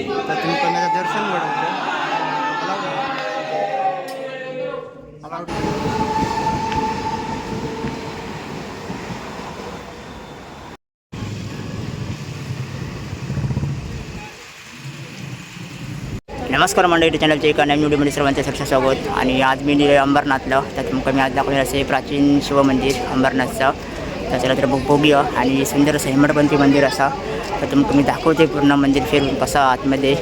तर तुम्ही कन्याचं दर्शन घडवतो. नमस्कार मंडळी, चॅनलच्या एका नवीन व्हिडिओमध्ये सर्वांचे सहर्ष स्वागत. आणि आज मी निघालो अंबरनाथला. तर तुमका मी आज दाखवले असे प्राचीन शिवमंदिर अंबरनाथचं. तर चला तर बघूया. आणि सुंदर असं हेमडपंथी मंदिर असा. तर तुमका मी दाखवते पूर्ण मंदिर फिरून कसं आतमध्ये.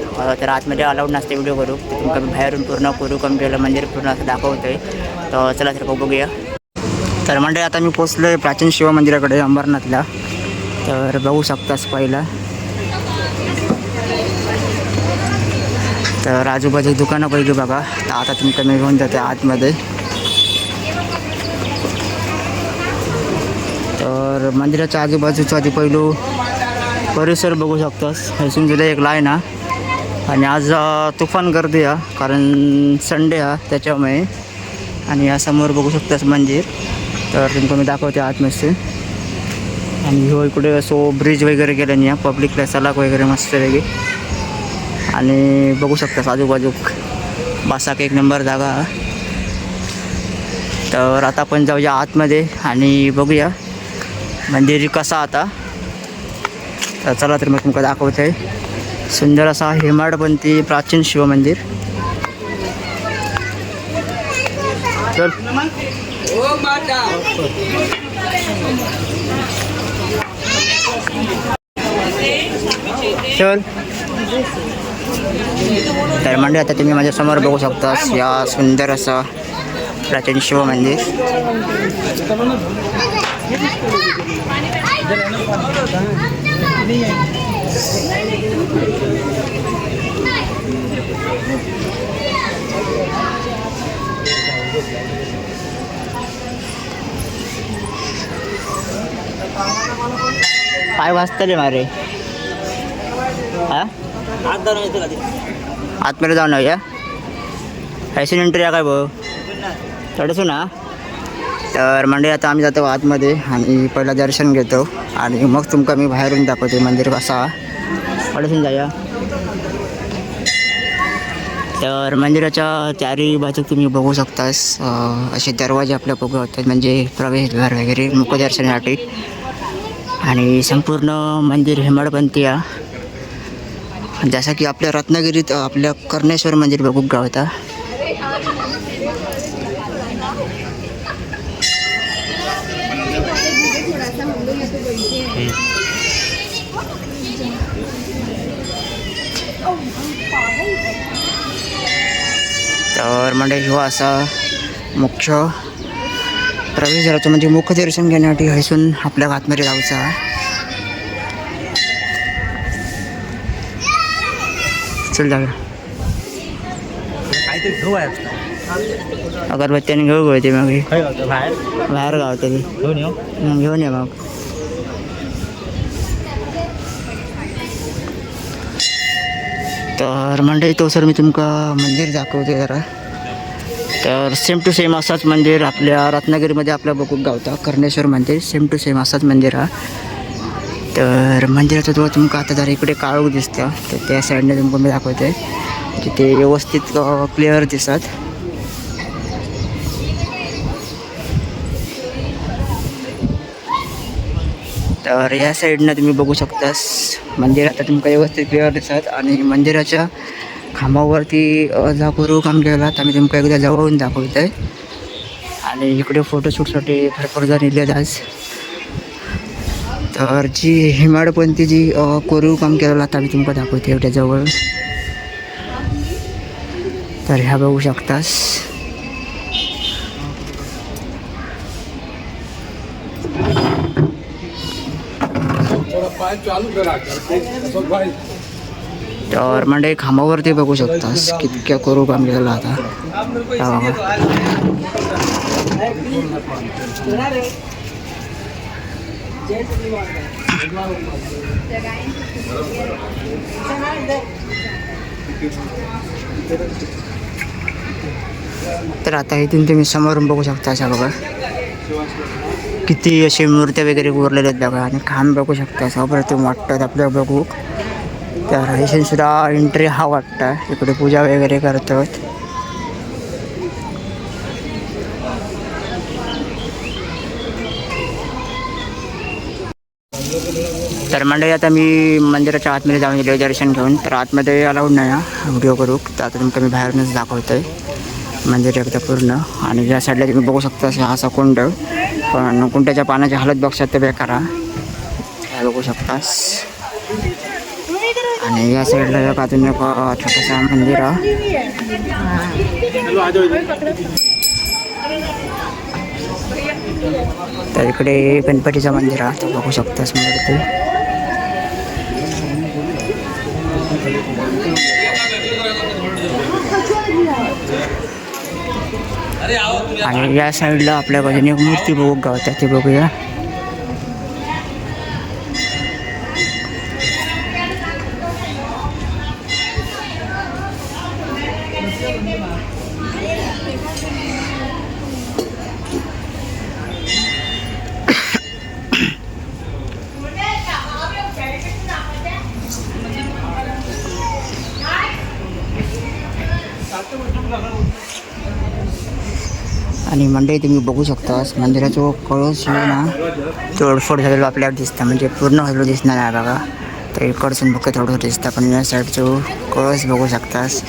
तर आतमध्ये अलाउड नसते व्हिडिओ करू. तर तुमका मी बाहेरून पूर्ण करू कमी केलं मंदिर पूर्ण असं दाखवतोय. तर चला तर बघूया. तर मंडळी आता मी पोचलो आहे प्राचीन शिवमंदिराकडे अंबरनाथला. तर बघू शकतास पहिला. तर आजूबाजू दुकानं पैकी बघा. तर आता तुमका मी घेऊन जाते आतमध्ये. तर मंदिराच्या आजूबाजूचा आधी पहिलो परिसर बघू शकतोस. हसून सुद्धा एक लाईन हा. आणि आज तुफान गर्दी आहे कारण संडे हा त्याच्यामुळे. आणि या समोर बघू शकतास मंदिर. तर तुमका मी दाखवते आतमध्ये. आणि हो इकडे असो ब्रिज वगैरे गेले नाही पब्लिकला सलाक वगैरे मस्त वेगळी. आणि बघू शकता आजूबाजू बसाक एक नंबर जागा. तर आता आपण जाऊया आतमध्ये आणि बघूया मंदिर कसा आता. तर चला तर मग तुमका दाखवत आहे. सुंदर असा हेमाडपंथी प्राचीन शिवमंदिर. चल चल. तर म्हणजे आता तुम्ही माझ्यासमोर बघू शकता या सुंदर असं प्राचीन शिवमंदिर. पाय वाजतले मारे. हा आतमध्ये जाऊन या फॅशन एंट्री आहे काय भाऊ थोडंसं ना. तर म्हणजे आता आम्ही जातो आतमध्ये आणि पहिला दर्शन घेतो आणि मग तुमका मी बाहेरून दाखवते मंदिर कसा. थोडंसं जाऊया. तर मंदिराच्या चारी बाजू तुम्ही बघू शकतास असे दरवाजे आपल्या बघू होतात म्हणजे प्रवेशद्वार वगैरे मुखदर्शनासाठी. आणि संपूर्ण मंदिर हेमाडपंथी आहे. जसं की आपल्या रत्नागिरीत आपल्या कर्णेश्वर मंदिर बघू गावता. तर म्हणजे ह्यो असा मुख्य प्रवेशद्वाराचं म्हणजे मुखदर्शन घेण्यासाठी हसून आपल्या आतमध्ये जायचा. चल जाऊया. अगरबत्त्याने घेऊ गळते मग बाहेर गाव तरी घेऊन ये मग. तर म्हणजे तो सर मी तुमका मंदिर दाखवते जरा. तर सेम टू सेम असाच मंदिर आपल्या रत्नागिरीमध्ये आपल्या बघू गावता कर्णेश्वर मंदिर. सेम टू सेम असाच मंदिर हा. तर मंदिराचा तो तुमका आता जरा इकडे काळोख दिसतं. तर त्या साईडने तुमका मी दाखवते तिथे व्यवस्थित क्लिअर दिसत. तर या साईडनं तुम्ही बघू शकतास मंदिर आता तुमका व्यवस्थित क्लिअर दिसत. आणि मंदिराच्या खांबावरती जागोरू काम केलं तर मी तुमका एकदा जवळून दाखवत आहे. आणि इकडे फोटोशूटसाठी भरपूर जण इले आज. तर जी हेमाडपंथी जी कोरीव काम केलेलं आता मी तुमका दाखवते एवढ्या जवळ. तर ह्या बघू शकतास. तर म्हणजे खांबावरती बघू शकतास कितक्या कोरीव काम केलेलं आता. तर आता इथून तुम्ही समोरून बघू शकता अशा बघा किती असे मूर्त्या वगैरे कोरलेल्या आहेत बघा. आणि खांब बघू शकता अप्रतिम वाटतात आपल्याला बघू. तर हरिशनसुद्धा एंट्री हा वाटतं. इकडे पूजा वगैरे करतात. तर मंडळी आता मी मंदिराच्या आतमध्ये जाऊन गेलो दर्शन घेऊन. तर आतमध्ये अलाउड नाही व्हिडिओ करू. तर आता तुमचं मी बाहेरूनच दाखवतो आहे मंदिर एकदा पूर्ण. आणि या साईडला तुम्ही बघू शकता हा असा कुंड, पण कुंडाच्या पाण्याची हालत बघशात ते बेकार हे बघू शकतास. आणि या साईडला एक अजून एक छोटासा मंदिर आहे. तर इकडे गणपतीचं मंदिर आहे, ते बघू शकतास मूर्ती. आणि या साईडला आपल्या बाजूने एक मूर्ती बघू गावत्या, ते बघूया. आणि मंडळी तुम्ही बघू शकता मंदिराचा कळस ना तोडफोड झालेलं आपल्याला दिसतं, म्हणजे पूर्ण झालेलं दिसणार आहे बघा. तर इकडसून बघ थोडं दिसतं, पण या साईडचं कळस बघू शकतास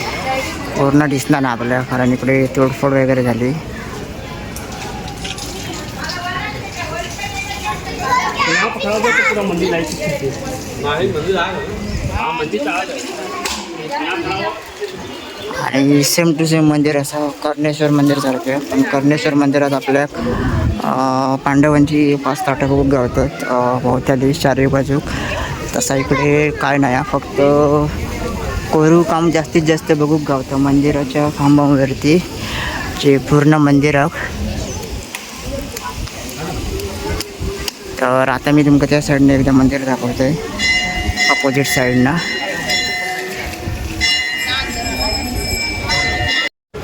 पूर्ण दिसणार ना आपल्याला, कारण इकडे तोडफोड वगैरे झाली. आणि सेम टू सेम मंदिर असं कर्णेश्वर मंदिर सारखं आहे. पण कर्णेश्वर मंदिरात आपल्या पांडवांची 5 ताटं खूप गावतात भोवत्याली चारही बाजू. तसा इकडे काय नाही, फक्त कोरीव काम जास्तीत जास्त बघू गावतं मंदिराच्या खांबावरती जे पूर्ण मंदिर. तर आता मी तुमच्या त्या साईडने एकदा मंदिर दाखवतो आहे, अपोजिट साईडनं.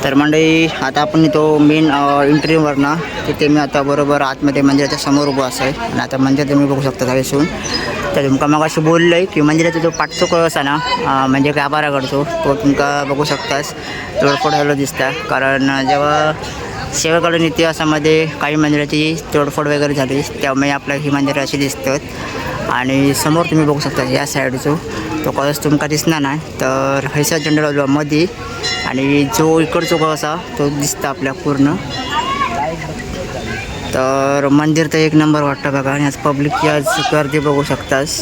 तर मंडळी आता आपण तो मेन एंट्रीवर ना तिथे मी आता बरोबर आतमध्ये मंदिराच्या समोर उभं असं आहे. आणि आता मंदिर तुम्ही बघू शकता त्यावेळेसून. तर तुमका मग असं बोललं आहे की मंदिराचा जो पाठचा कळस आहे ना, म्हणजे गाभाऱ्याकडतो तो तुमका बघू शकतास तोडफोड झालं दिसतं. कारण जेव्हा सेवेकालीन इतिहासामध्ये काही मंदिराची तोडफोड वगैरे झाली, त्यामुळे आपल्याला ही मंदिरं अशी दिसतात. आणि समोर तुम्ही बघू शकता या साईडचा तो कळस तुमका दिसणार नाही, तर हैसा जनरल मध्ये. आणि जो इकडचा कळस तो दिसतं आपल्या पूर्ण. तर मंदिर तर एक नंबर वाटतं बघा. आणि आज पब्लिकची आज गर्दी बघू शकतास,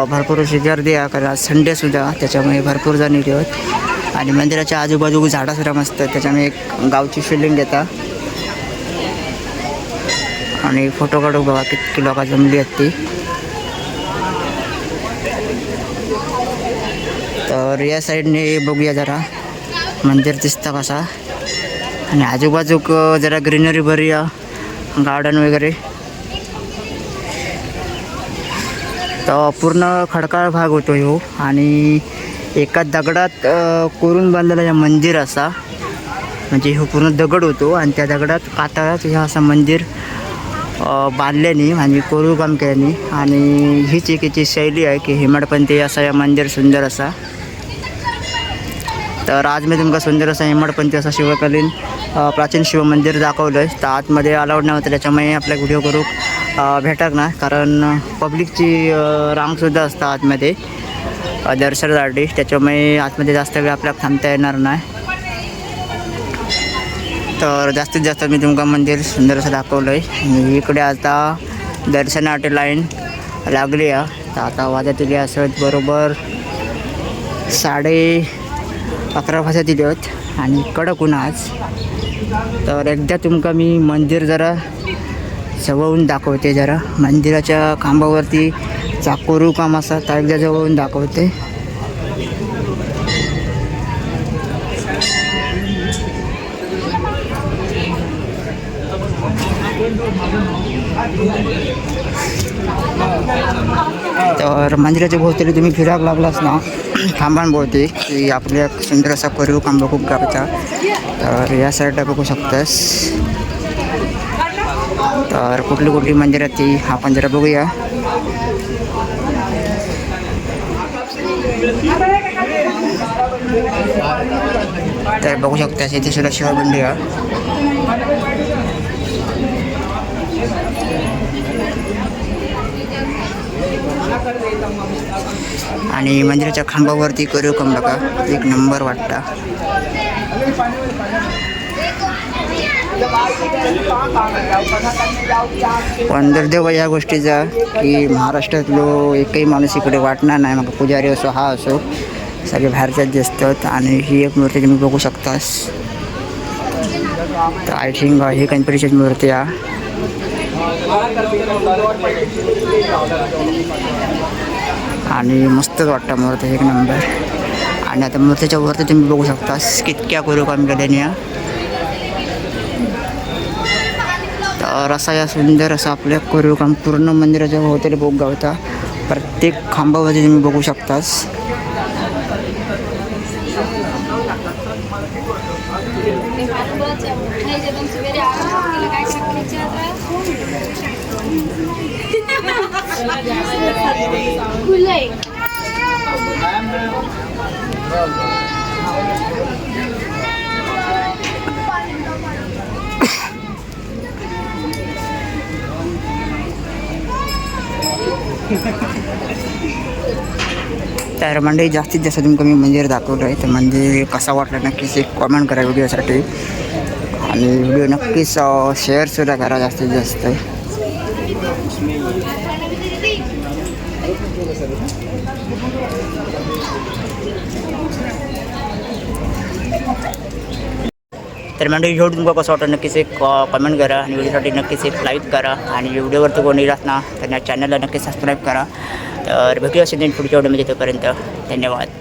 भरपूर अशी गर्दी आहे, कारण आज संडेसुद्धा, त्याच्यामुळे भरपूर जण येतात. आणि मंदिराच्या आजूबाजू झाडासुद्धा मस्त, त्याच्यामुळे एक गावची फिलिंग येतात. आणि फोटो काढू बघा किती लोक जमली आहेत ती. तर या साईडने बघूया जरा मंदिर दिसतं कसा. आणि आजूबाजूक जरा ग्रीनरी बरी आहे, गार्डन वगैरे. तर पूर्ण खडकाळ भाग होतो ह्यो. आणि एका दगडात कोरून बांधलेला मंदिर असा, म्हणजे हो पूर्ण दगड होतो आणि त्या दगडात कातळात हे असं मंदिर बांधल्याने आणि कोरीव काम केल्याने. आणि हीच एक याची शैली आहे की हेमाडपंथी असा या मंदिर सुंदर असा. तर आज मी तुमका सुंदर असा हेमाडपंथी असा शिवकालीन प्राचीन शिवमंदिर दाखवलं आहे. तर आतमध्ये अलाउड नव्हतं, त्याच्यामुळे आपल्या व्हिडिओ करू भेटक ना, कारण पब्लिकची रांगसुद्धा असतं आतमध्ये दर्शनासाठी, त्याच्यामुळे आतमध्ये जास्त वेळ आपल्याला थांबता येणार नाही. तर जास्तीत जास्त मी तुमका मंदिर सुंदर असं दाखवलं आहे. इकडे आता दर्शनासाठी लाईन लागली आहे. तर आता वाजत दिली असत बरोबर 11:30 वाजता दिले आहेत. आणि कडक ऊन आज. तर एकदा तुमका मी मंदिर जरा जवळून दाखवते, जरा मंदिराच्या खांबावरती कोरीव काम असं तर एकदा जवळून दाखवते. तर मंदिराच्या भोवताली तुम्ही फिरायला लागलास ना खांबांभोवती की आपल्या सुंदर असा कोरीव खांबा खूप गावता. तर या साईडला बघू शकतास. तर कुठली कुठली मंदिरात ती आपण जरा बघूया. तर बघू शकता इथे सुद्धा शिवबंडी आहे. आणि मंदिराच्या खांबावरती करू कम बघा, एक नंबर वाटता. पण दुर्दैव या गोष्टीचा की महाराष्ट्रातलो एकही माणूस इकडे वाटणार नाही. मग पुजारी असो हा असो सगळे बाहेरच्याच दिसतात. आणि ही एक मूर्ती तुम्ही बघू शकतास. तर आय थिंक ही गणपतीचीच मूर्ती आहे. आणि मस्तच वाटतं मूर्ती एक नंबर. आणि आता मूर्तीच्या वरती तुम्ही बघू शकतास कितक्या करू काम केल्याने. तर असा या सुंदर असा आपल्या करू काम पूर्ण मंदिराच्या भोवताली बोग गावता. प्रत्येक खांबावरती तुम्ही बघू शकतास. तर मंडळी जास्तीत जास्त तुमचं मी मंदिर दाखवलं आहे. तर मंदिर कसा वाटला नक्कीच एक कॉमेंट करा व्हिडिओसाठी. आणि व्हिडिओ नक्कीच शेअरसुद्धा करा जास्तीत जास्त. तर मंडळी व्हिडिओ तुमका कसं वाटतं नक्कीच एक कमेंट करा. आणि व्हिडिओसाठी नक्कीच एक लाईक करा. आणि व्हिडिओवरती कोणी राहत ना तर या चॅनलला नक्कीच सबस्क्राईब करा. तर भेटूया असेल पुढच्या व्हिडिओमध्ये. तोपर्यंत धन्यवाद.